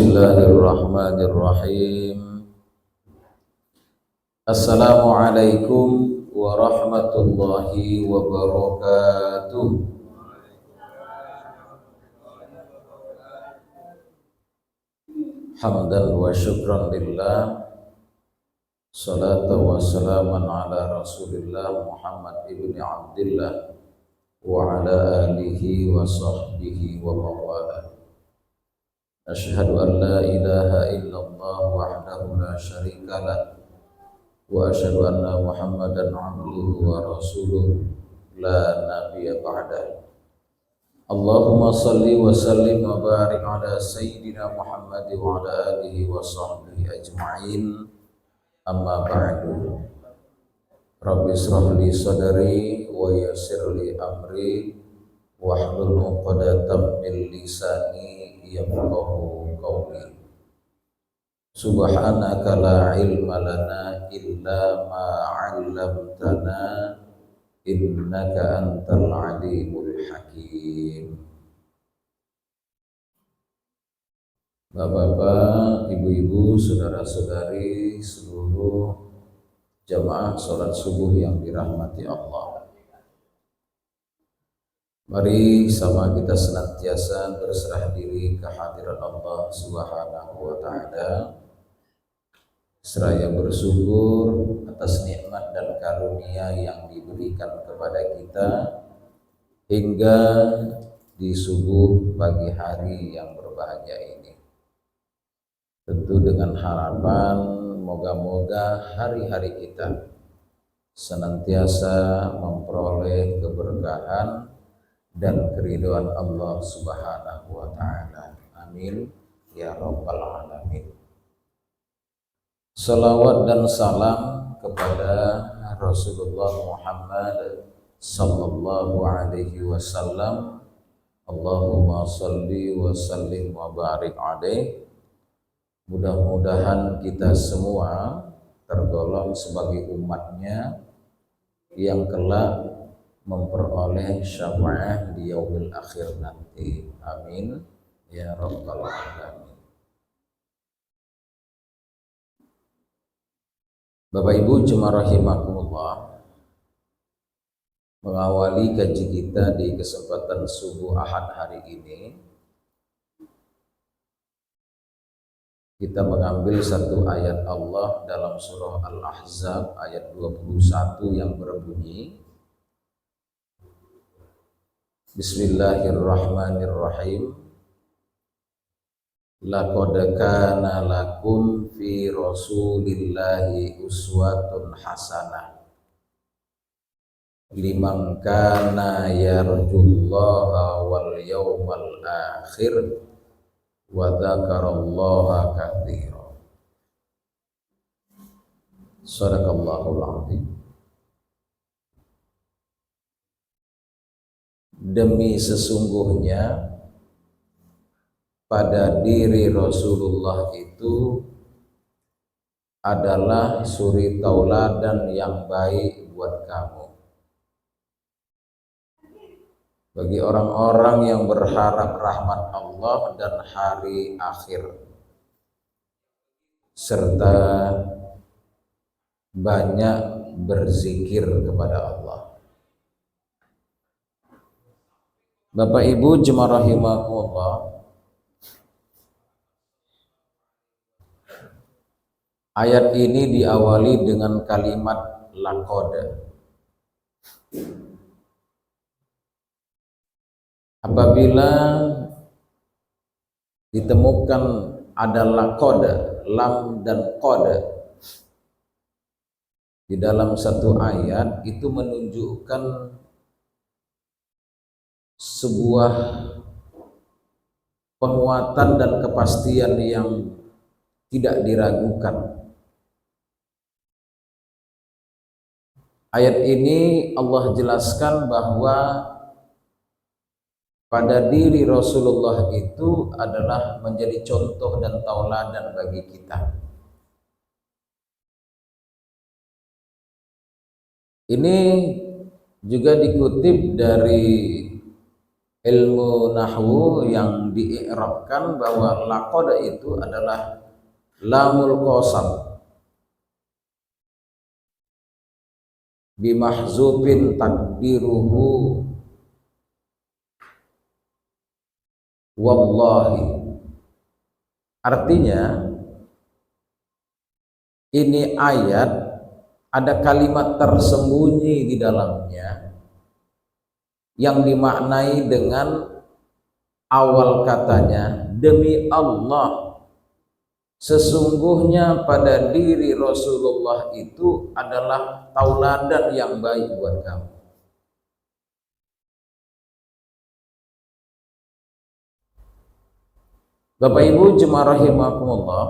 Bismillahirrahmanirrahim. Assalamualaikum warahmatullahi wabarakatuh. Hamdan wa syukran lillah, salatu wa salaman ala rasulillah Muhammad ibn Abdillah wa ala alihi wa sahbihi wa mawala. Asyhadu an la ilaha illallah wahdahu la syarika lah wa asyhadu anna Muhammadan abduhu wa rasuluh la nabiyya ba'dah. Allahumma salli wa sallim wa barik ala sayyidina Muhammad wa ala alihi wa sahbihi ajma'in. Amma ba'du. Rabbi israh li sadri wa yassir li amri wahlul 'uqdatam min lisani yafqahu qawli. Subhanaka la ilma lana illa ma 'allamtana innaka antal alimul hakim. Bapak-bapak, ibu-ibu, saudara-saudari, seluruh jamaah salat subuh yang dirahmati Allah. Mari sama kita senantiasa berserah diri ke hadirat Allah Subhanahu wa taala, seraya bersyukur atas nikmat dan karunia yang diberikan kepada kita hingga di subuh pagi hari yang berbahagia ini. Tentu dengan harapan moga-moga hari-hari kita senantiasa memperoleh keberkahan dan keridhaan Allah Subhanahu wa taala. Amin ya rabbal alamin. Salawat dan salam kepada Rasulullah Muhammad sallallahu alaihi wasallam. Allahumma shalli wa sallim wa barik alaihi. Mudah-mudahan kita semua tergolong sebagai umatnya yang kelak memperoleh syafaat di yaumil akhir nanti. Amin ya rabbal alamin. Bapak Ibu jemaah rahimakumullah, mengawali kaji kita di kesempatan subuh Ahad hari ini, kita mengambil satu ayat Allah dalam surah Al-Ahzab ayat 21 yang berbunyi, Bismillahirrahmanirrahim. Laqad kana lakum fi rasulillahi uswatun hasanah liman kana yarjullaha wal yawmal akhir wa dzakarallaha katsiran. Shadaqallahul azim. Demi sesungguhnya pada diri Rasulullah itu adalah suri tauladan yang baik buat kamu, bagi orang-orang yang berharap rahmat Allah dan hari akhir, serta banyak berzikir kepada Allah. Bapak Ibu jemaah rahimakumullah, ayat ini diawali dengan kalimat laqad. Apabila ditemukan ada laqad, lam dan qad di dalam satu ayat, itu menunjukkan sebuah penguatan dan kepastian yang tidak diragukan. Ayat ini Allah jelaskan bahwa pada diri Rasulullah itu adalah menjadi contoh dan tauladan bagi kita. Ini juga dikutip dari ilmu nahwu yang dii'rabkan bahwa laqad itu adalah lamul qasam bimahzufin takdiruhu wallahi. Artinya ini ayat ada kalimat tersembunyi di dalamnya yang dimaknai dengan awal katanya, demi Allah sesungguhnya pada diri Rasulullah itu adalah tauladan yang baik buat kamu. Bapak Ibu jemaah rahimakumullah,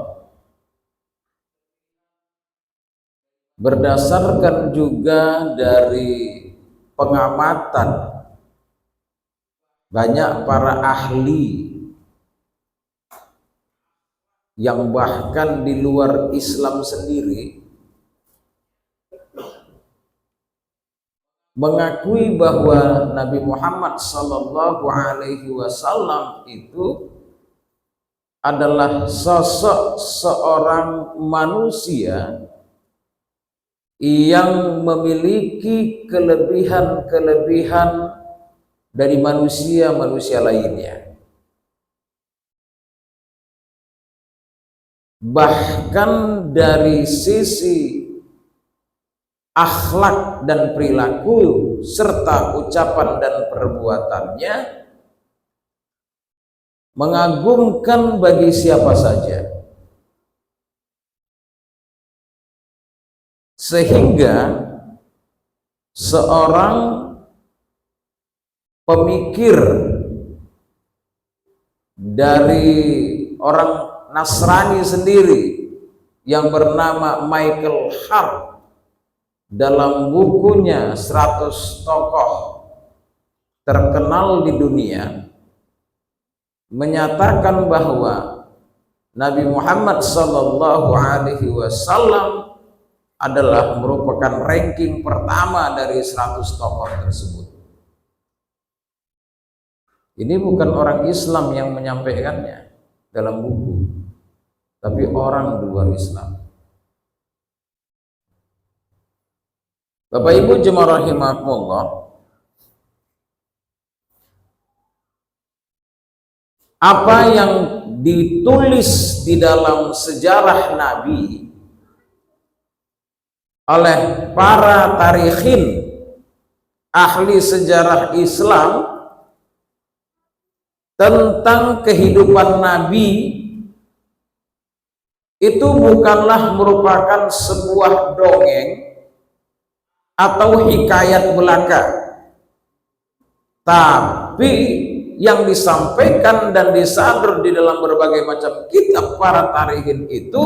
berdasarkan juga dari pengamatan banyak para ahli yang bahkan di luar Islam sendiri mengakui bahwa Nabi Muhammad sallallahu alaihi wasallam itu adalah sosok seorang manusia yang memiliki kelebihan-kelebihan dari manusia-manusia lainnya. Bahkan dari sisi akhlak dan perilaku serta ucapan dan perbuatannya mengagumkan bagi siapa saja, sehingga seorang pemikir dari orang Nasrani sendiri yang bernama Michael Hart dalam bukunya 100 tokoh terkenal di dunia menyatakan bahwa Nabi Muhammad sallallahu alaihi wasallam adalah merupakan ranking pertama dari 100 tokoh tersebut. Ini bukan orang Islam yang menyampaikannya dalam buku, tapi orang di luar Islam. Bapak Ibu jemaah rahimakumullah, apa yang ditulis di dalam sejarah Nabi oleh para tarikhin ahli sejarah Islam tentang kehidupan Nabi itu bukanlah merupakan sebuah dongeng atau hikayat belaka, tapi yang disampaikan dan disadur di dalam berbagai macam kitab para tarikhin itu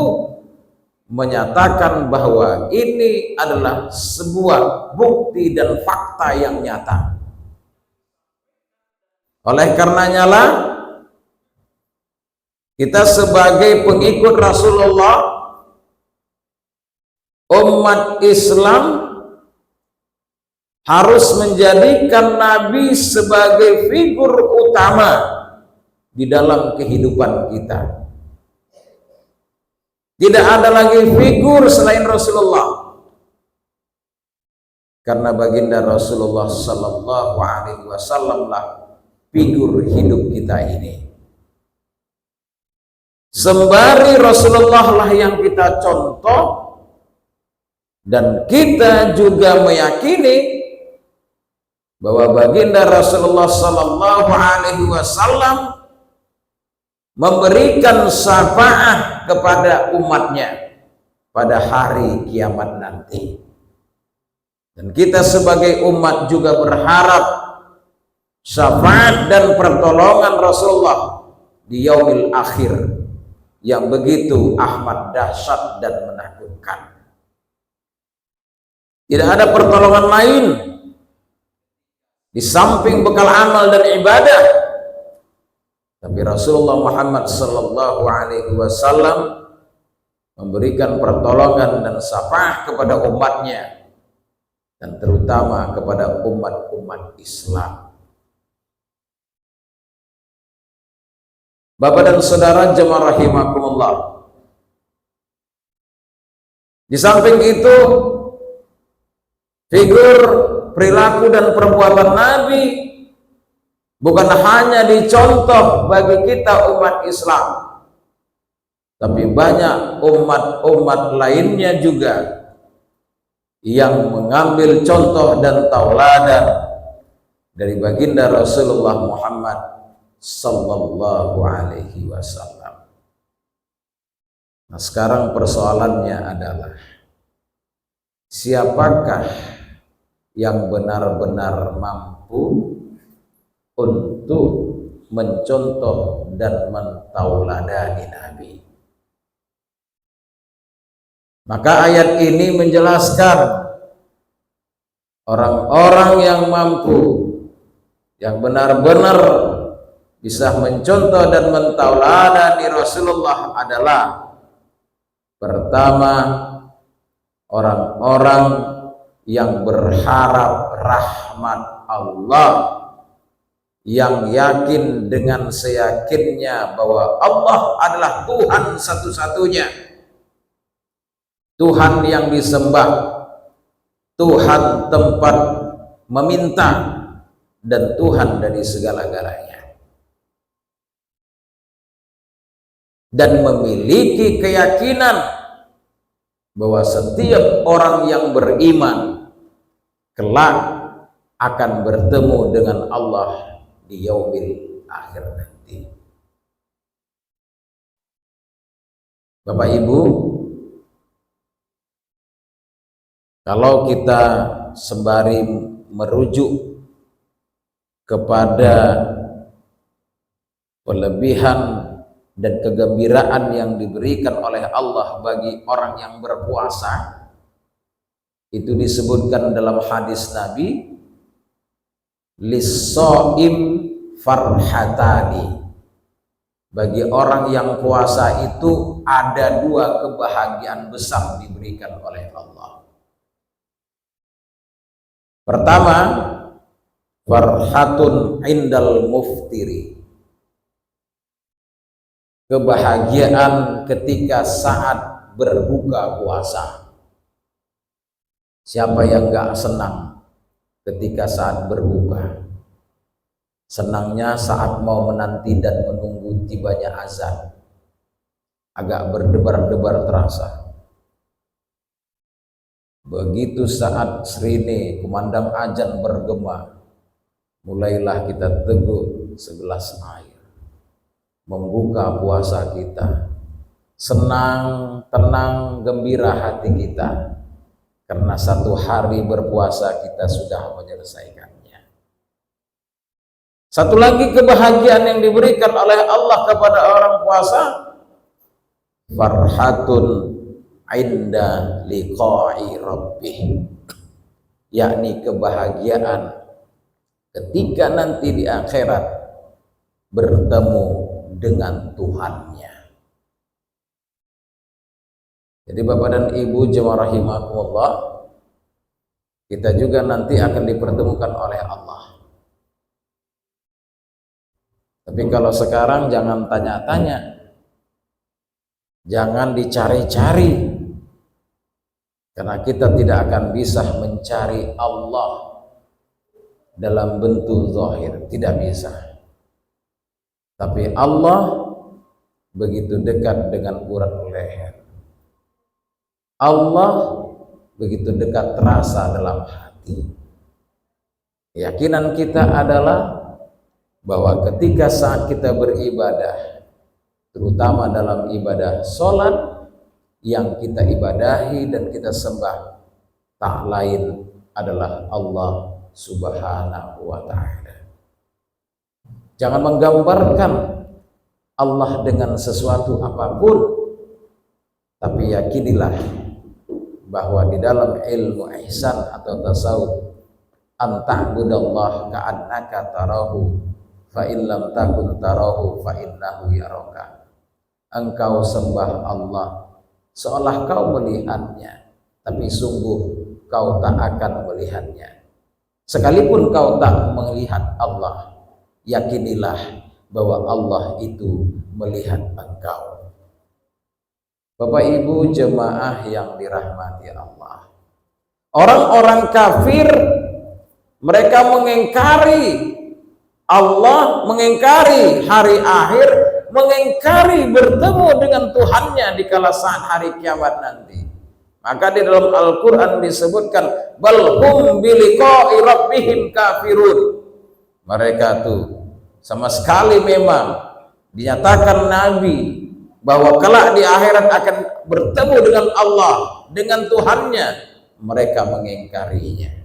menyatakan bahwa ini adalah sebuah bukti dan fakta yang nyata. Oleh karenanya lah kita sebagai pengikut Rasulullah, umat Islam harus menjadikan Nabi sebagai figur utama di dalam kehidupan kita. Tidak ada lagi figur selain Rasulullah, karena baginda Rasulullah sallallahu alaihi wasallam lah figur hidup kita ini. Sembari Rasulullah lah yang kita contoh, dan kita juga meyakini bahwa baginda Rasulullah sallallahu alaihi wasallam memberikan syafaat kepada umatnya pada hari kiamat nanti. Dan kita sebagai umat juga berharap syafaat dan pertolongan Rasulullah di yaumil akhir yang begitu amat dahsyat dan menakutkan. Tidak ada pertolongan lain di samping bekal amal dan ibadah, tapi Rasulullah Muhammad sallallahu alaihi wasallam memberikan pertolongan dan syafaat kepada umatnya, dan terutama kepada umat-umat Islam. Bapak dan saudara jemaah rahimakumullah, di samping itu figur perilaku dan perbuatan Nabi bukan hanya dicontoh bagi kita umat Islam, tapi banyak umat-umat lainnya juga yang mengambil contoh dan tauladan dari baginda Rasulullah Muhammad sallallahu alaihi wasallam. Nah, sekarang persoalannya adalah siapakah yang benar-benar mampu untuk mencontoh dan mentauladani Nabi. Maka ayat ini menjelaskan orang-orang yang mampu, yang benar-benar bisa mencontoh dan mentauladani Rasulullah adalah pertama, orang-orang yang berharap rahmat Allah, yang yakin dengan seyakinnya bahwa Allah adalah Tuhan satu-satunya, Tuhan yang disembah, Tuhan tempat meminta, dan Tuhan dari segala-galanya, dan memiliki keyakinan bahwa setiap orang yang beriman kelak akan bertemu dengan Allah di yaumil akhir nanti. Bapak Ibu, kalau kita sembari merujuk kepada kelebihan dan kegembiraan yang diberikan oleh Allah bagi orang yang berpuasa, itu disebutkan dalam hadis Nabi, lis-shaim farhatani, bagi orang yang puasa itu ada dua kebahagiaan besar diberikan oleh Allah. Pertama, farhatun indal muftiri, kebahagiaan ketika saat berbuka puasa. Siapa yang gak senang ketika saat berbuka? Senangnya saat mau menanti dan menunggu tibanya azan, agak berdebar-debar terasa. Begitu saat sirine kumandang azan bergema, mulailah kita teguh segelas air, membuka puasa kita. Senang, tenang, gembira hati kita, karena satu hari berpuasa kita sudah menyelesaikannya. Satu lagi kebahagiaan yang diberikan oleh Allah kepada orang puasa, farhatun inda liqa'i rabbih, yakni kebahagiaan ketika nanti di akhirat bertemu dengan Tuhannya. Jadi Bapak dan Ibu jemaah rahimakumullah, kita juga nanti akan dipertemukan oleh Allah. Tapi kalau sekarang jangan tanya-tanya, jangan dicari-cari, karena kita tidak akan bisa mencari Allah dalam bentuk zahir, tidak bisa. Tapi Allah begitu dekat dengan urat leher. Allah begitu dekat terasa dalam hati. Keyakinan kita adalah bahwa ketika saat kita beribadah, terutama dalam ibadah sholat, yang kita ibadahi dan kita sembah tak lain adalah Allah Subhanahu wa ta'ala. Jangan menggambarkan Allah dengan sesuatu apapun, tapi yakinilah bahwa di dalam ilmu ihsan atau tasawuf, anta'budallah ka'annaka tarahu fa in lam takun tarahu fa innahu yaraka. Engkau sembah Allah seolah kau melihatnya, tapi sungguh kau tak akan melihatnya. Sekalipun kau tak melihat Allah, yakinilah bahwa Allah itu melihat engkau. Bapak Ibu jemaah yang dirahmati Allah, orang-orang kafir mereka mengingkari Allah, mengingkari hari akhir, mengingkari bertemu dengan Tuhannya di kala saat hari kiamat nanti. Maka di dalam Al-Quran disebutkan bal hum bi liqa'i rabbihim kafirun. Mereka tuh sama sekali memang dinyatakan Nabi bahwa kelak di akhirat akan bertemu dengan Allah, dengan Tuhannya, mereka mengingkarinya.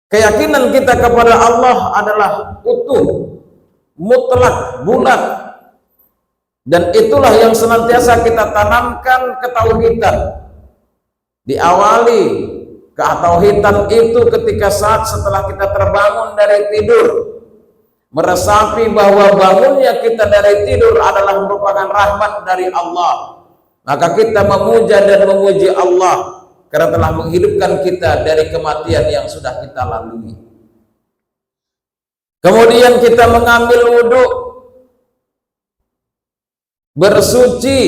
Keyakinan kita kepada Allah adalah utuh, mutlak, bulat, dan itulah yang senantiasa kita tanamkan ketauhidan. Diawali ketauhidan itu ketika saat setelah kita terbangun dari tidur, meresapi bahwa bangunnya kita dari tidur adalah merupakan rahmat dari Allah, maka kita memuja dan memuji Allah karena telah menghidupkan kita dari kematian yang sudah kita lalui. Kemudian kita mengambil wudhu, bersuci,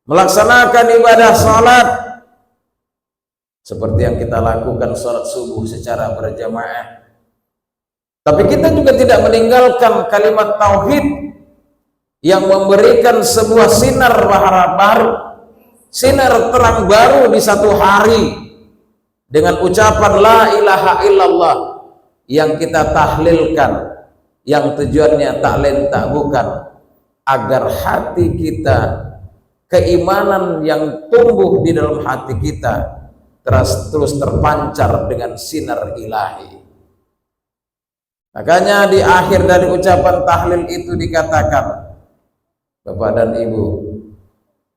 melaksanakan ibadah salat seperti yang kita lakukan salat subuh secara berjamaah. Tapi kita juga tidak meninggalkan kalimat tauhid yang memberikan sebuah sinar baru, sinar terang baru di satu hari dengan ucapan la ilaha illallah yang kita tahlilkan, yang tujuannya tak lain tak bukan agar hati kita, keimanan yang tumbuh di dalam hati kita terus terpancar dengan sinar ilahi. Makanya di akhir dari ucapan tahlil itu dikatakan, Bapak dan Ibu,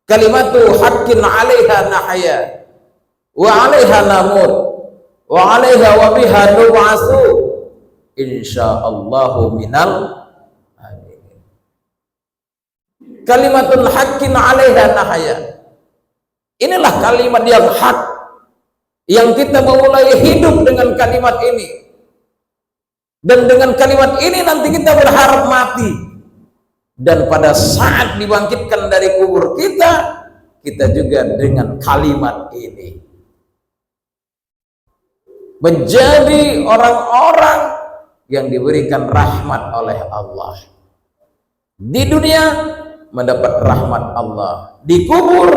kalimatu haqqin 'alaiha nahya wa 'alaiha namut wa 'alaiha wa biha nub'atsu insyaallahu minal amin. Kalimatun haqqin 'alaiha nahya. Inilah kalimat yang hak, yang kita memulai hidup dengan kalimat ini. Dan dengan kalimat ini nanti kita berharap mati. Dan pada saat dibangkitkan dari kubur kita, kita juga dengan kalimat ini menjadi orang-orang yang diberikan rahmat oleh Allah. Di dunia mendapat rahmat Allah, di kubur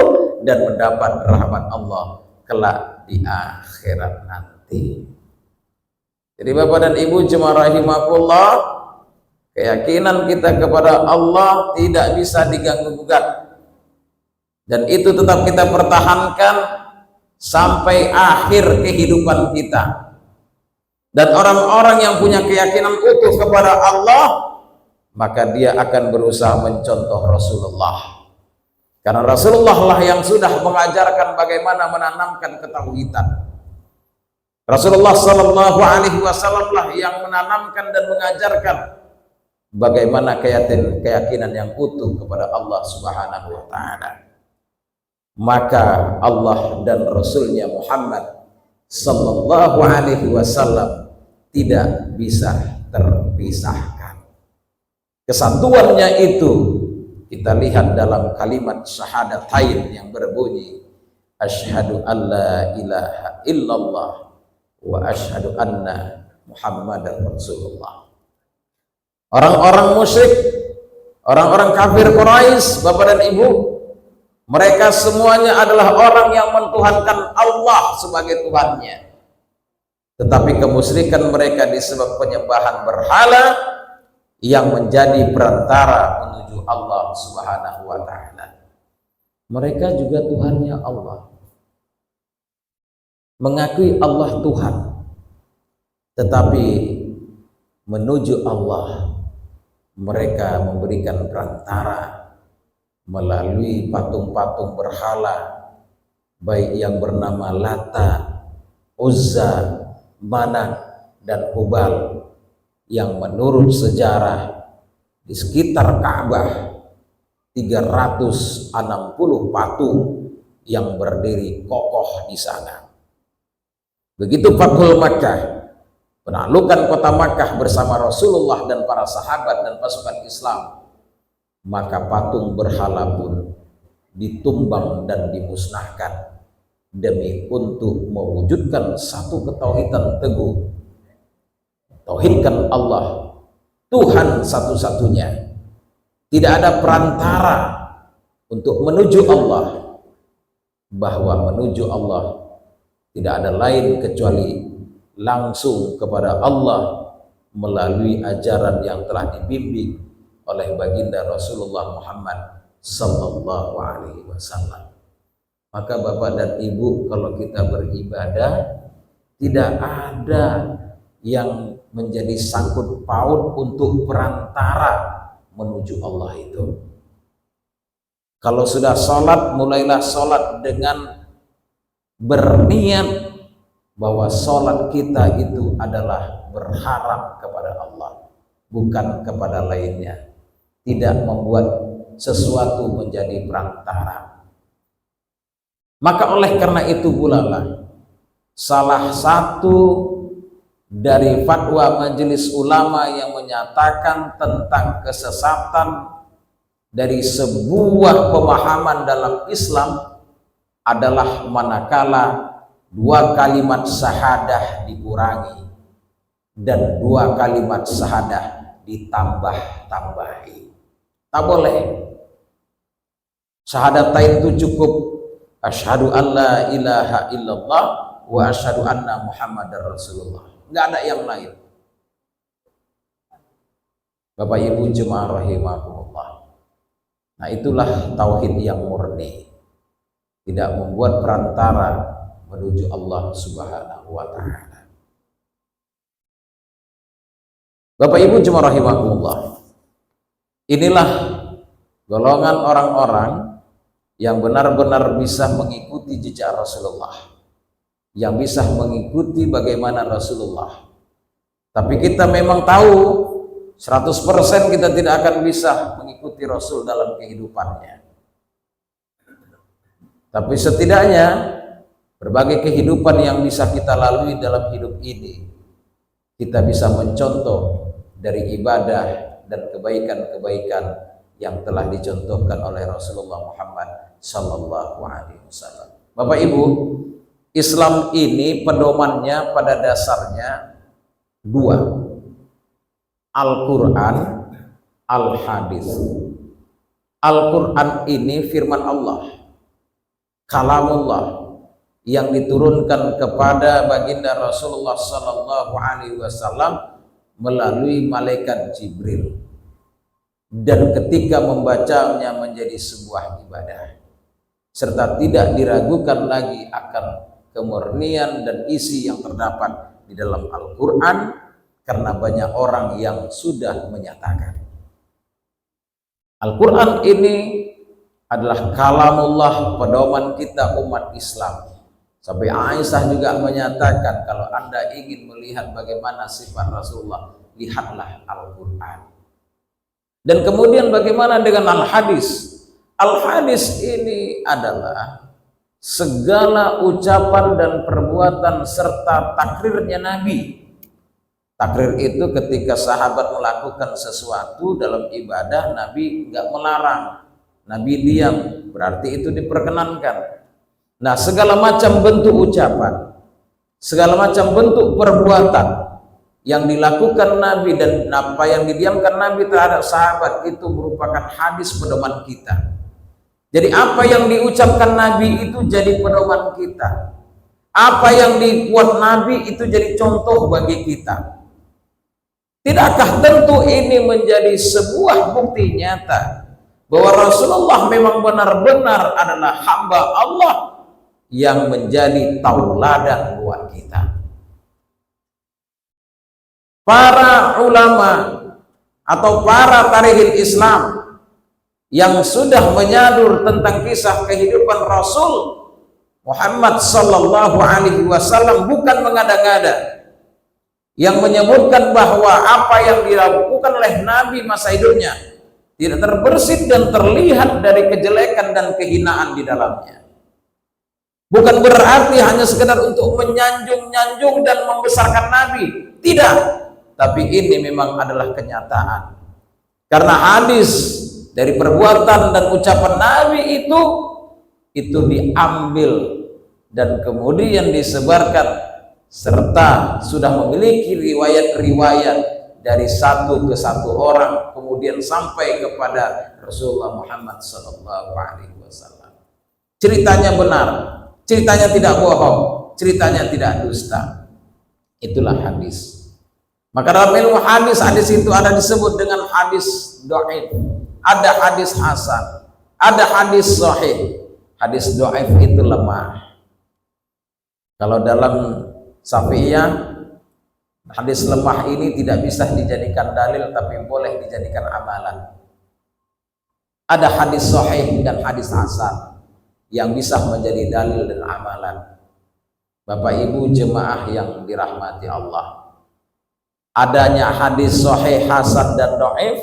dan mendapat rahmat Allah kelak di akhirat nanti. Jadi Bapak dan Ibu jemaah rahimakumullah, keyakinan kita kepada Allah tidak bisa diganggu-gugat, dan itu tetap kita pertahankan sampai akhir kehidupan kita. Dan orang-orang yang punya keyakinan utuh kepada Allah, maka dia akan berusaha mencontoh Rasulullah, karena Rasulullah lah yang sudah mengajarkan bagaimana menanamkan ketauhidan. Rasulullah Sallallahu Alaihi Wasallam lah yang menanamkan dan mengajarkan bagaimana keyakinan yang utuh kepada Allah Subhanahu Wa Taala. Maka Allah dan Rasulnya Muhammad Sallallahu Alaihi Wasallam tidak bisa terpisahkan. Kesatuannya itu kita lihat dalam kalimat syahadatain yang berbunyi asyhadu alla ilaha illallah wa asyhadu anna Muhammadar Rasulullah. Orang-orang musyrik, orang-orang kafir Quraisy, Bapak dan Ibu, mereka semuanya adalah orang yang mentuhankan Allah sebagai Tuhannya. Tetapi kemusyrikan mereka disebab penyembahan berhala yang menjadi perantara menuju Allah Subhanahu wa taala. Mereka juga Tuhannya Allah, mengakui Allah Tuhan, tetapi menuju Allah mereka memberikan perantara melalui patung-patung berhala, baik yang bernama Lata, Uzza, Manat, dan Hubal, yang menurut sejarah di sekitar Ka'bah 360 patung yang berdiri kokoh di sana. Begitu Fathul Makkah, penaklukan kota Makkah bersama Rasulullah dan para sahabat dan pasukan Islam, maka patung berhala pun ditumbang dan dimusnahkan demi untuk mewujudkan satu ketauhidan teguh. Tauhidkan Allah, Tuhan satu-satunya. Tidak ada perantara untuk menuju Allah, bahwa menuju Allah tidak ada lain kecuali langsung kepada Allah melalui ajaran yang telah dibimbing oleh baginda Rasulullah Muhammad sallallahu alaihi wasallam. Maka Bapak dan Ibu, kalau kita beribadah tidak ada yang menjadi sangkut paut untuk perantara menuju Allah itu. Kalau sudah sholat, mulailah sholat dengan berniat bahwa sholat kita itu adalah berharap kepada Allah, bukan kepada lainnya. Tidak membuat sesuatu menjadi perantara. Maka oleh karena itu pula lah, salah satu dari fatwa majelis ulama yang menyatakan tentang kesesatan dari sebuah pemahaman dalam Islam adalah manakala dua kalimat syahadah dikurangi dan dua kalimat syahadah ditambah-tambahi. Tak boleh. Syahadatain itu cukup asyhadu an la ilaha illallah wa asyhadu anna muhammadar rasulullah. Enggak ada yang lain. Bapak Ibu jemaah rahimahumullah. Nah, itulah tauhid yang murni. Tidak membuat perantara menuju Allah Subhanahu wa taala. Bapak Ibu jemaah rahimahumullah. Inilah golongan orang-orang yang benar-benar bisa mengikuti jejak Rasulullah, yang bisa mengikuti bagaimana Rasulullah. Tapi kita memang tahu 100% kita tidak akan bisa mengikuti Rasul dalam kehidupannya. Tapi setidaknya berbagai kehidupan yang bisa kita lalui dalam hidup ini, kita bisa mencontoh dari ibadah dan kebaikan-kebaikan yang telah dicontohkan oleh Rasulullah Muhammad sallallahu alaihi wasallam. Bapak Ibu, Islam ini pedomannya pada dasarnya dua, Al-Quran, Al-Hadis. Al-Quran ini firman Allah, kalamullah, yang diturunkan kepada baginda Rasulullah sallallahu alaihi wasallam melalui malaikat Jibril, dan ketika membacanya menjadi sebuah ibadah, serta tidak diragukan lagi akan kemurnian dan isi yang terdapat di dalam Al-Quran, karena banyak orang yang sudah menyatakan Al-Quran ini adalah kalamullah, pedoman kita umat Islam. Sampai Aisyah juga menyatakan, kalau Anda ingin melihat bagaimana sifat Rasulullah, lihatlah Al-Quran. Dan kemudian bagaimana dengan Al-Hadis? Al-Hadis ini adalah segala ucapan dan perbuatan serta takrirnya Nabi. Takrir itu ketika sahabat melakukan sesuatu dalam ibadah, Nabi nggak melarang, Nabi diam, berarti itu diperkenankan. Nah, segala macam bentuk ucapan, segala macam bentuk perbuatan yang dilakukan Nabi dan apa yang didiamkan Nabi terhadap sahabat itu merupakan hadis pedoman kita. Jadi apa yang diucapkan Nabi itu jadi pedoman kita. Apa yang dibuat Nabi itu jadi contoh bagi kita. Tidakkah tentu ini menjadi sebuah bukti nyata bahwa Rasulullah memang benar-benar adalah hamba Allah yang menjadi tauladan buat kita. Para ulama atau para tarikh Islam yang sudah menyadur tentang kisah kehidupan Rasul Muhammad sallallahu alaihi wasallam bukan mengada-ngada, yang menyebutkan bahwa apa yang dilakukan oleh Nabi masa hidupnya tidak terbersit dan terlihat dari kejelekan dan kehinaan di dalamnya. Bukan berarti hanya sekedar untuk menyanjung-nyanjung dan membesarkan Nabi. Tidak. Tapi ini memang adalah kenyataan. Karena hadis dari perbuatan dan ucapan Nabi itu diambil dan kemudian disebarkan serta sudah memiliki riwayat-riwayat dari satu ke satu orang kemudian sampai kepada Rasulullah Muhammad SAW. Ceritanya benar, ceritanya tidak bohong, ceritanya tidak dusta. Itulah hadis. Maka dalam ilmu hadis, hadis itu ada disebut dengan hadis dhaif, ada hadis hasan, ada hadis sahih. Hadis dhaif itu lemah. Kalau dalam Syafi'iyah, hadis lemah ini tidak bisa dijadikan dalil tapi boleh dijadikan amalan. Ada hadis sahih dan hadis hasan yang bisa menjadi dalil dan amalan. Bapak Ibu jemaah yang dirahmati Allah, adanya hadis sahih, hasan dan dhaif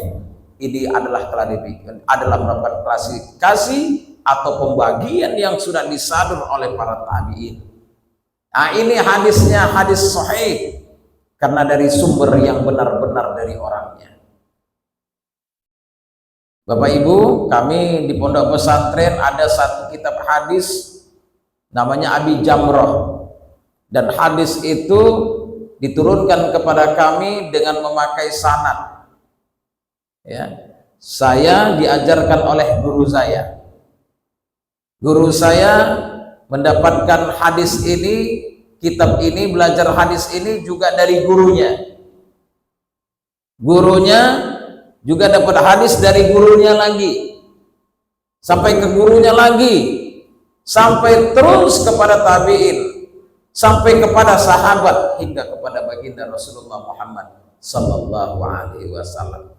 ini adalah merupakan klasifikasi atau pembagian yang sudah disadur oleh para tabi'in. Nah, ini hadisnya hadis sahih karena dari sumber yang benar-benar dari orangnya. Bapak Ibu, kami di pondok pesantren ada satu kitab hadis namanya Abi Jamroh, dan hadis itu diturunkan kepada kami dengan memakai sanad. Ya, saya diajarkan oleh guru saya. Guru saya mendapatkan hadis ini, kitab ini, belajar hadis ini juga dari gurunya. Gurunya juga dapat hadis dari gurunya lagi, sampai ke gurunya lagi, sampai terus kepada tabi'in, sampai kepada sahabat, hingga kepada baginda Rasulullah Muhammad sallallahu alaihi wasallam.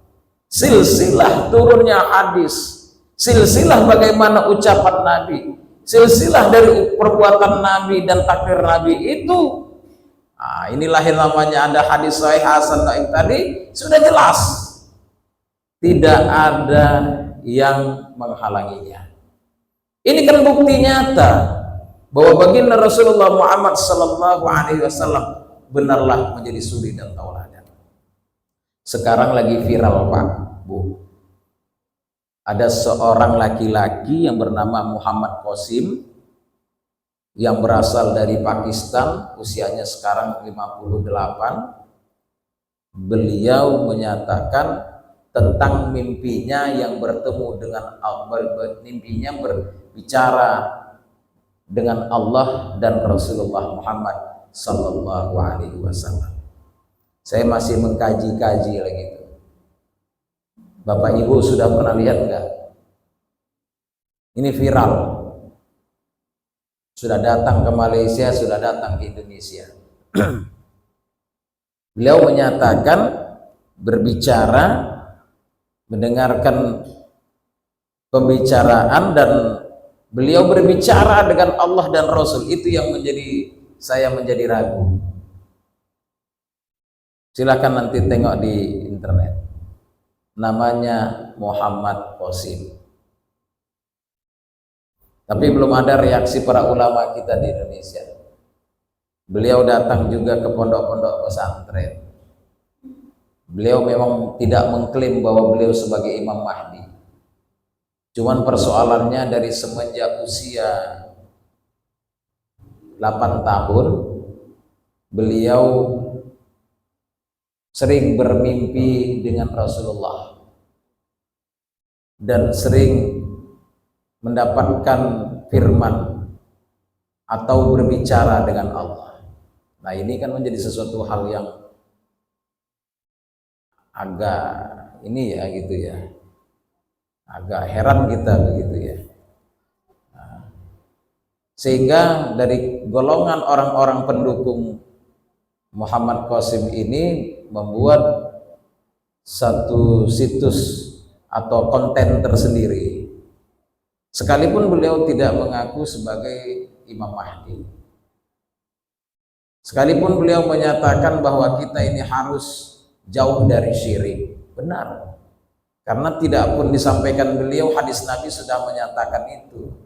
Silsilah turunnya hadis, silsilah bagaimana ucapan Nabi, silsilah dari perbuatan Nabi dan takrir Nabi itu. Nah, inilah yang namanya ada hadis sahih, hasan, dhaif tadi sudah jelas, tidak ada yang menghalanginya. Ini kan bukti nyata bahwa baginda Rasulullah Muhammad sallallahu alaihi wasallam benarlah menjadi suri dan tauladan. Sekarang lagi viral Pak, Bu. Ada seorang laki-laki yang bernama Muhammad Qasim yang berasal dari Pakistan, usianya sekarang 58. Beliau menyatakan tentang mimpinya yang bertemu dengan mimpinya berbicara dengan Allah dan Rasulullah Muhammad sallallahu alaihi wasallam. Saya masih mengkaji-kaji lagi itu. Bapak Ibu sudah pernah lihat enggak? Ini viral. Sudah datang ke Malaysia, sudah datang ke Indonesia. Beliau menyatakan, berbicara, mendengarkan pembicaraan, dan beliau berbicara dengan Allah dan Rasul. Itu yang saya menjadi ragu. Silakan nanti tengok di internet. Namanya Muhammad Qasim. Tapi belum ada reaksi para ulama kita di Indonesia. Beliau datang juga ke pondok-pondok pesantren. Beliau memang tidak mengklaim bahwa beliau sebagai Imam Mahdi. Cuman persoalannya dari semenjak usia 8 tahun beliau sering bermimpi dengan Rasulullah dan sering mendapatkan firman atau berbicara dengan Allah. Nah, ini kan menjadi sesuatu hal yang agak ini ya gitu ya, agak heran kita begitu ya. Nah, sehingga dari golongan orang-orang pendukung Muhammad Qasim ini membuat satu situs atau konten tersendiri, sekalipun beliau tidak mengaku sebagai Imam Mahdi, sekalipun beliau menyatakan bahwa kita ini harus jauh dari syirik. Benar, karena tidak pun disampaikan beliau, hadis Nabi sudah menyatakan itu.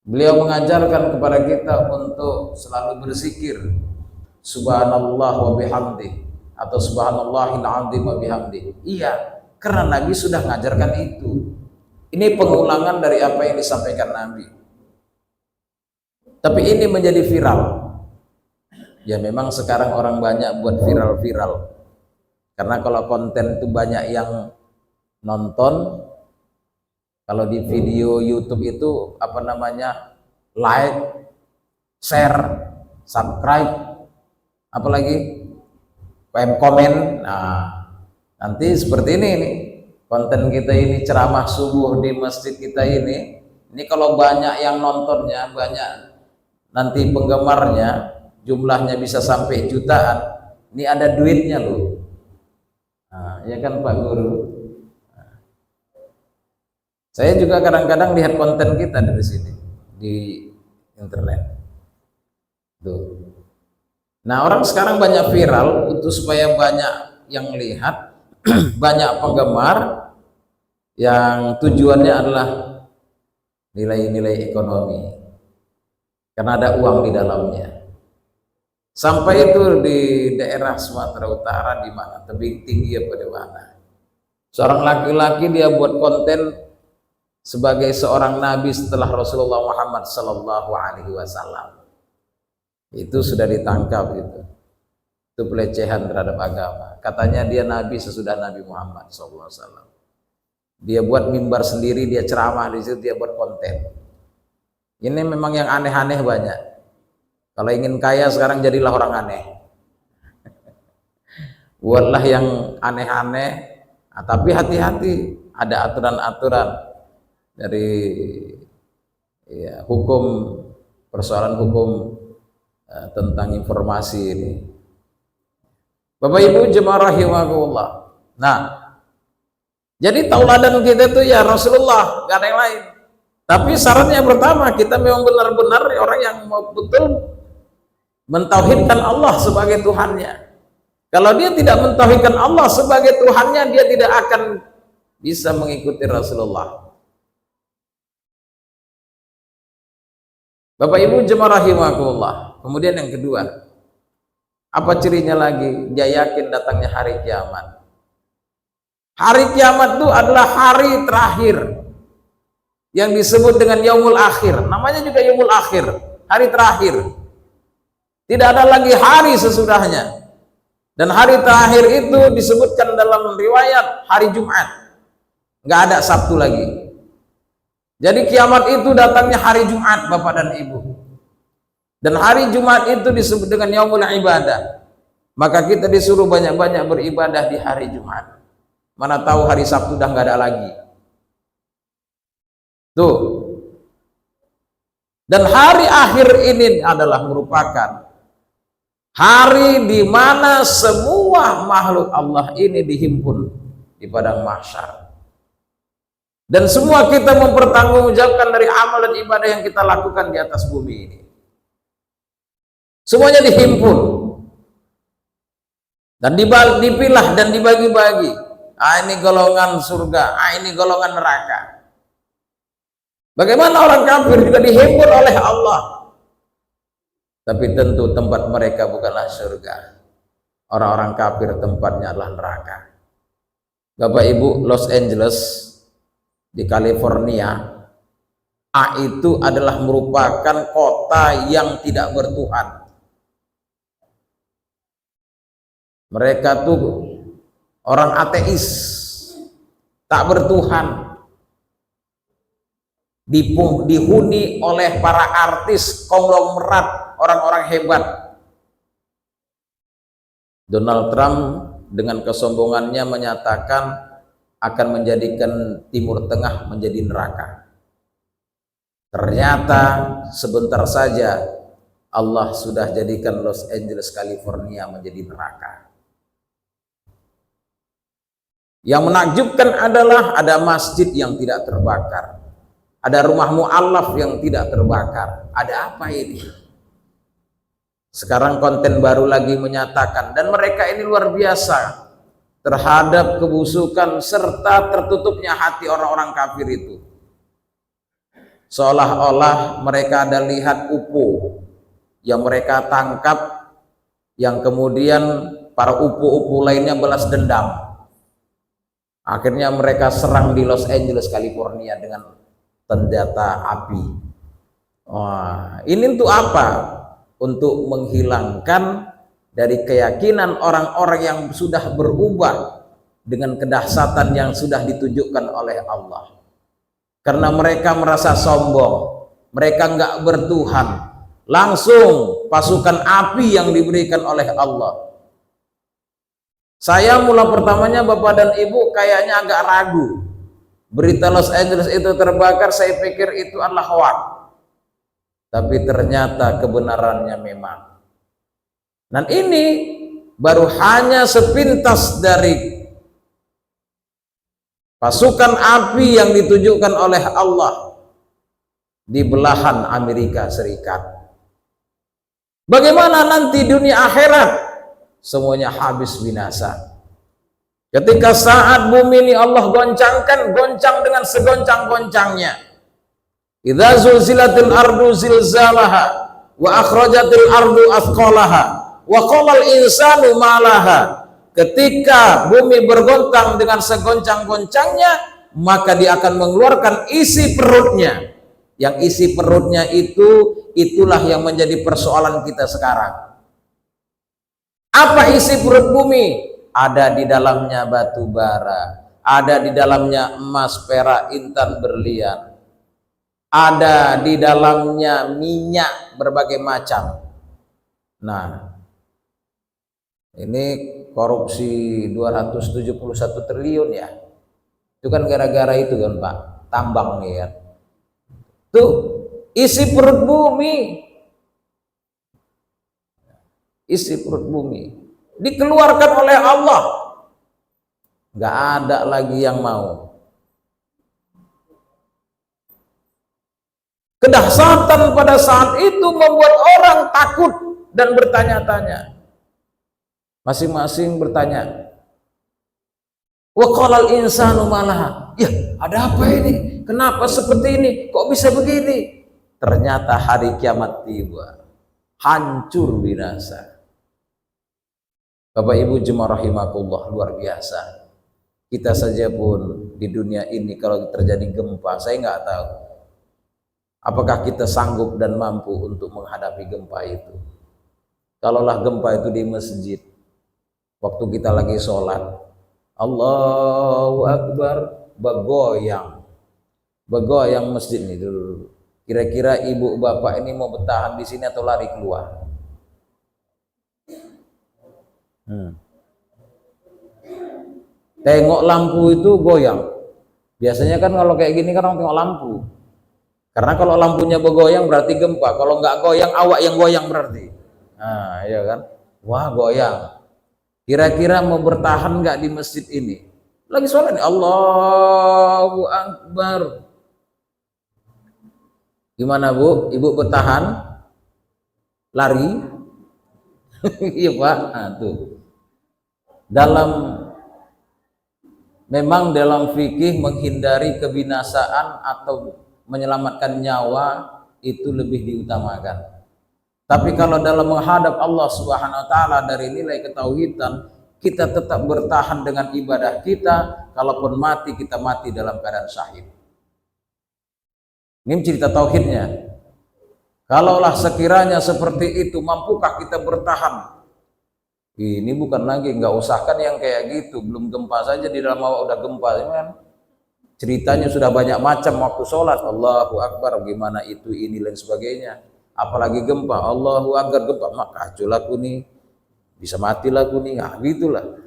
Beliau mengajarkan kepada kita untuk selalu berzikir subhanallah wa bihamdi atau subhanallahil azim wa bihamdi. Iya, karena Nabi sudah mengajarkan itu. Ini pengulangan dari apa yang disampaikan Nabi. Tapi ini menjadi viral. Ya memang sekarang orang banyak buat viral-viral. Karena kalau konten itu banyak yang nonton, kalau di video YouTube itu apa namanya, like, share, subscribe, apalagi komen. Nah, nanti seperti ini nih konten kita ini, ceramah subuh di masjid kita ini kalau banyak yang nontonnya, banyak nanti penggemarnya, jumlahnya bisa sampai jutaan, ini ada duitnya loh. Nah, ya kan Pak Guru. Saya juga kadang-kadang lihat konten kita dari sini di internet. Tuh. Nah, orang sekarang banyak viral untuk supaya banyak yang lihat, banyak penggemar, yang tujuannya adalah nilai-nilai ekonomi. Karena ada uang di dalamnya. Sampai itu di daerah Sumatera Utara, di mana tebing tinggi apa di mana. Seorang laki-laki dia buat konten sebagai seorang nabi setelah Rasulullah Muhammad sallallahu alaihi wasallam. Itu sudah ditangkap itu. Itu pelecehan terhadap agama. Katanya dia nabi sesudah Nabi Muhammad sallallahu alaihi wasallam. Dia buat mimbar sendiri, dia ceramah di situ, dia buat konten. Ini memang yang aneh-aneh banyak. Kalau ingin kaya sekarang jadilah orang aneh. Buatlah yang aneh-aneh, tapi hati-hati, ada aturan-aturan dari ya, hukum, persoalan hukum tentang informasi ini. Bapak Ibu jemaah rahimakumullah. Nah, jadi tauladan kita itu ya Rasulullah, gak ada yang lain. Tapi syaratnya pertama, kita memang benar-benar orang yang mau betul mentauhidkan Allah sebagai Tuhannya. Kalau dia tidak mentauhidkan Allah sebagai Tuhannya, dia tidak akan bisa mengikuti Rasulullah. Bapak Ibu jemaah rahimakumullah. Kemudian yang kedua, apa cirinya lagi? Dia yakin datangnya hari kiamat. Hari kiamat itu adalah hari terakhir yang disebut dengan yaumul akhir. Namanya juga yaumul akhir, hari terakhir. Tidak ada lagi hari sesudahnya. Dan hari terakhir itu disebutkan dalam riwayat hari Jumat. Nggak ada Sabtu lagi. Jadi kiamat itu datangnya hari Jumat, Bapak dan Ibu. Dan hari Jumat itu disebut dengan yaumul ibadah. Maka kita disuruh banyak-banyak beribadah di hari Jumat. Mana tahu hari Sabtu udah nggak ada lagi. Tuh. Dan hari akhir ini adalah merupakan hari di mana semua makhluk Allah ini dihimpun di padang mahsyar. Dan semua kita mempertanggungjawabkan dari amal dan ibadah yang kita lakukan di atas bumi ini. Semuanya dihimpun dan dipilah dan dibagi-bagi. Ini golongan surga, ini golongan neraka. Bagaimana orang kafir juga dihimpun oleh Allah. Tapi tentu tempat mereka bukanlah surga. Orang-orang kafir tempatnya adalah neraka. Bapak Ibu, Los Angeles di California, itu adalah merupakan kota yang tidak bertuhan. Mereka tuh orang ateis, tak bertuhan, dihuni oleh para artis konglomerat, orang-orang hebat. Donald Trump dengan kesombongannya menyatakan akan menjadikan Timur Tengah menjadi neraka. Ternyata sebentar saja Allah sudah jadikan Los Angeles, California menjadi neraka. Yang menakjubkan adalah ada masjid yang tidak terbakar, ada rumah mu'allaf yang tidak terbakar. Ada apa ini? Sekarang konten baru lagi menyatakan, dan mereka ini luar biasa terhadap kebusukan serta tertutupnya hati orang-orang kafir itu. seolah-olah mereka ada lihat UFO yang mereka tangkap, yang kemudian para UFO lainnya balas dendam. Akhirnya mereka serang di Los Angeles, California dengan senjata api. Wah, ini untuk apa? Untuk menghilangkan dari keyakinan orang-orang yang sudah berubah dengan kedahsyatan yang sudah ditunjukkan oleh Allah. Karena mereka merasa sombong, mereka enggak bertuhan. Langsung pasukan api yang diberikan oleh Allah. Saya mula pertamanya Bapak dan Ibu kayaknya agak ragu. Berita Los Angeles itu terbakar, saya pikir itu adalah hoax. Tapi ternyata kebenarannya memang. Dan ini baru hanya sepintas dari pasukan api yang ditujukan oleh Allah di belahan Amerika Serikat. Bagaimana nanti dunia akhirat? Semuanya habis binasa. Ketika saat bumi ini Allah goncangkan, goncang dengan segoncang-goncangnya. Idza zulzilatil ardu zilzalaha wa akhrajatil ardu athqalaha wa qala al insanu ma laha. Ketika bumi bergoncang dengan segoncang-goncangnya, maka dia akan mengeluarkan isi perutnya. Yang isi perutnya itulah yang menjadi persoalan kita sekarang. Apa isi perut bumi? Ada di dalamnya batu bara, ada di dalamnya emas, perak, intan, berlian, ada di dalamnya minyak berbagai macam. Nah, ini korupsi 271 triliun ya. Itu kan gara-gara itu kan Pak, tambang nih ya. Tuh, isi perut bumi. Isi perut bumi dikeluarkan oleh Allah, nggak ada lagi yang mau. Kedahsyatan pada saat itu membuat orang takut dan bertanya-tanya. Masing-masing bertanya, wa qalal insanu malaha, ya ada apa ini, kenapa seperti ini, kok bisa begini? Ternyata hari kiamat tiba, hancur binasa. Bapak Ibu jemaah rahimakumullah, luar biasa. Kita saja pun di dunia ini kalau terjadi gempa, saya nggak tahu apakah kita sanggup dan mampu untuk menghadapi gempa itu. Kalaulah gempa itu di masjid, waktu kita lagi sholat, Allahu Akbar, begoyang masjid ini dulu. Kira-kira ibu bapak ini mau bertahan di sini atau lari keluar? Tengok lampu itu goyang. Biasanya kan kalau kayak gini kan orang tengok lampu. Karena kalau lampunya bergoyang berarti gempa. Kalau nggak goyang, awak yang goyang berarti. Nah, iya kan? Wah, goyang. Kira-kira mau bertahan nggak di masjid ini? Lagi sholat nih, Allahu Akbar. Gimana Bu? Ibu bertahan? Lari? Iya Pak. Nah, tuh. Memang dalam fikih menghindari kebinasaan atau menyelamatkan nyawa itu lebih diutamakan. Tapi kalau dalam menghadap Allah Subhanahu wa taala dari nilai ketauhidan, kita tetap bertahan dengan ibadah kita. Kalaupun mati, kita mati dalam keadaan syahid. Ini cerita tauhidnya. Kalaulah sekiranya seperti itu, mampukah kita bertahan? Ini bukan lagi, nggak usahkan yang kayak gitu, belum gempa saja di dalam awak udah gempa, kan? Ceritanya sudah banyak macam waktu sholat, Allahu Akbar, gimana itu, ini dan sebagainya. Apalagi gempa, Allahu Akbar, gempa, maka kacau laku nih, bisa mati laku nih, nah gitulah.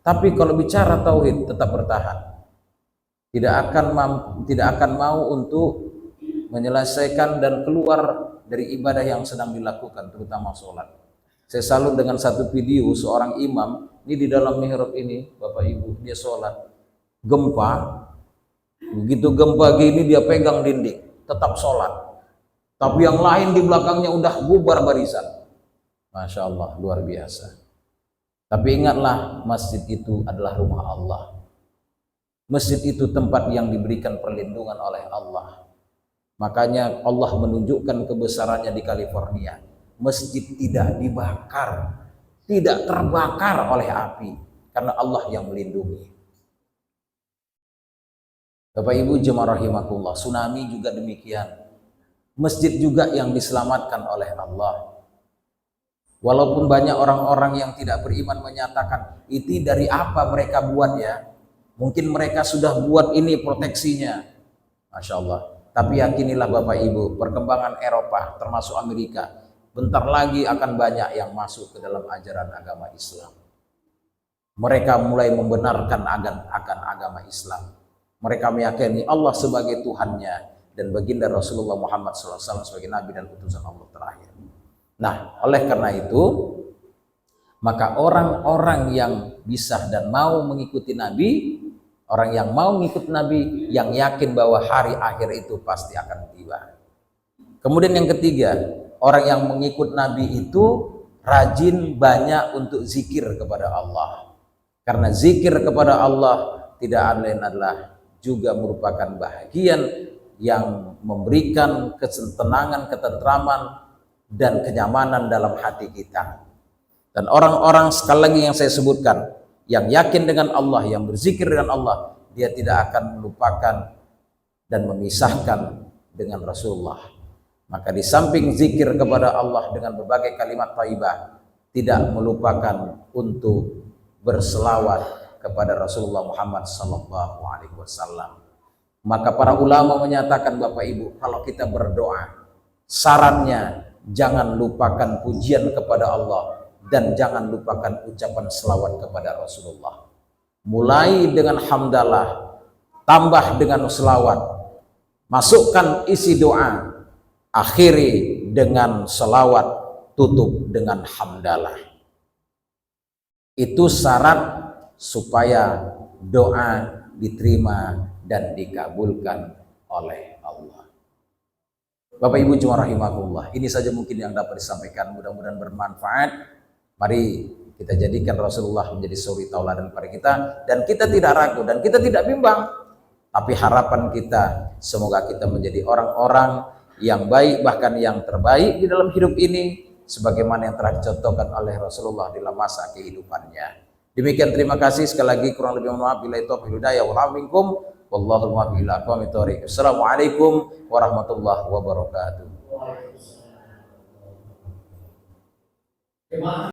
Tapi kalau bicara tauhid, tetap bertahan. Tidak akan mau untuk menyelesaikan dan keluar dari ibadah yang sedang dilakukan, terutama sholat. Saya salut dengan satu video seorang imam ini di dalam mihrab ini, Bapak Ibu, dia sholat gempa, begitu gempa gini dia pegang dinding, tetap sholat. Tapi yang lain di belakangnya udah bubar barisan. Masya Allah, luar biasa. Tapi ingatlah, masjid itu adalah rumah Allah. Masjid itu tempat yang diberikan perlindungan oleh Allah. Makanya Allah menunjukkan kebesarannya di California. Masjid tidak dibakar, tidak terbakar oleh api, karena Allah yang melindungi. Bapak Ibu jemaah rahimakumullah, tsunami juga demikian. Masjid juga yang diselamatkan oleh Allah. Walaupun banyak orang-orang yang tidak beriman menyatakan, itu dari apa mereka buat ya? Mungkin mereka sudah buat ini proteksinya. Masya Allah. Tapi yakinilah Bapak Ibu, perkembangan Eropa termasuk Amerika, bentar lagi akan banyak yang masuk ke dalam ajaran agama Islam. Mereka mulai membenarkan akan agama Islam. Mereka meyakini Allah sebagai Tuhannya dan baginda Rasulullah Muhammad SAW sebagai Nabi dan utusan Allah terakhir. Nah, oleh karena itu, maka orang-orang yang bisa dan mau mengikuti Nabi, orang yang mau mengikuti Nabi, yang yakin bahwa hari akhir itu pasti akan tiba. Kemudian yang ketiga, orang yang mengikut Nabi itu rajin banyak untuk zikir kepada Allah. Karena zikir kepada Allah tidak lain adalah juga merupakan bahagian yang memberikan ketenangan, ketentraman, dan kenyamanan dalam hati kita. Dan orang-orang sekali lagi yang saya sebutkan, yang yakin dengan Allah, yang berzikir dengan Allah, dia tidak akan melupakan dan memisahkan dengan Rasulullah. Maka di samping zikir kepada Allah dengan berbagai kalimat thayyibah, tidak melupakan untuk berselawat kepada Rasulullah Muhammad SAW. Maka para ulama menyatakan Bapak Ibu, kalau kita berdoa, sarannya jangan lupakan pujian kepada Allah dan jangan lupakan ucapan selawat kepada Rasulullah. Mulai dengan hamdalah, tambah dengan selawat, masukkan isi doa, akhiri dengan selawat, tutup dengan hamdalah. Itu syarat supaya doa diterima dan dikabulkan oleh Allah. Bapak Ibu jemaah rahimakumullah, ini saja mungkin yang dapat disampaikan, mudah-mudahan bermanfaat. Mari kita jadikan Rasulullah menjadi suri tauladan pada kita, dan kita tidak ragu dan kita tidak bimbang, tapi harapan kita semoga kita menjadi orang-orang yang baik, bahkan yang terbaik di dalam hidup ini, sebagaimana yang telah dicontohkan oleh Rasulullah dalam masa kehidupannya. Demikian, terima kasih sekali lagi, kurang lebih mohon maaf, billahi taufiq wal hidayah, wal minkum, wallahu muwaffiq ila aqwamit thoriq. Assalamualaikum warahmatullahi wabarakatuh.